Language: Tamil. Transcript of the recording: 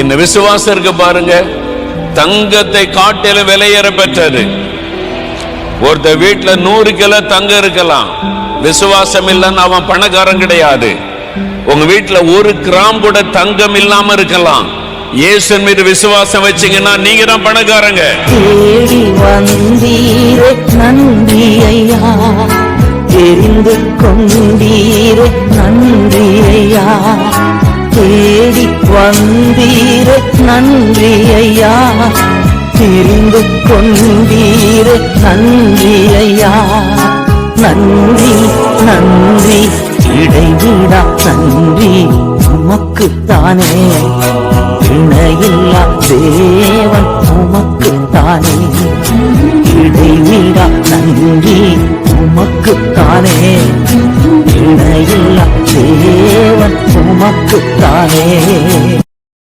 இந்த விசுவாசம் இருக்கு பாருங்க, தங்கத்தை காட்டிலும் விலையேற பெற்றது. ஒருத்த வீட்டுல 100 கிலோ தங்கம் இருக்கலாம், விசுவாசம் இல்லைன்னு அவன் பணக்காரன் கிடையாது. உங்க வீட்டுல 1 கிராம் கூட தங்கம் இல்லாம இருக்கலாம், இயேசு மீது விசுவாசம் வச்சீங்கன்னா நீங்க தான் பணக்காரங்க. தேடி வந்தீரே நன்றி ஐயா, தெரிந்து கொண்டீரே நன்றி ஐயா, தேடி வந்தீரே நன்றி ஐயா, தெரிந்து கொண்டீரே நன்றி ஐயா. நன்றி நன்றி இடைவிடா நன்றி உமக்குத்தானே, இணையில்லா தேவன் உமக்குத்தானே, இடைவிடா நன்றி உமக்குத்தானே, இணையில்லா தேவன் உமக்குத்தானே.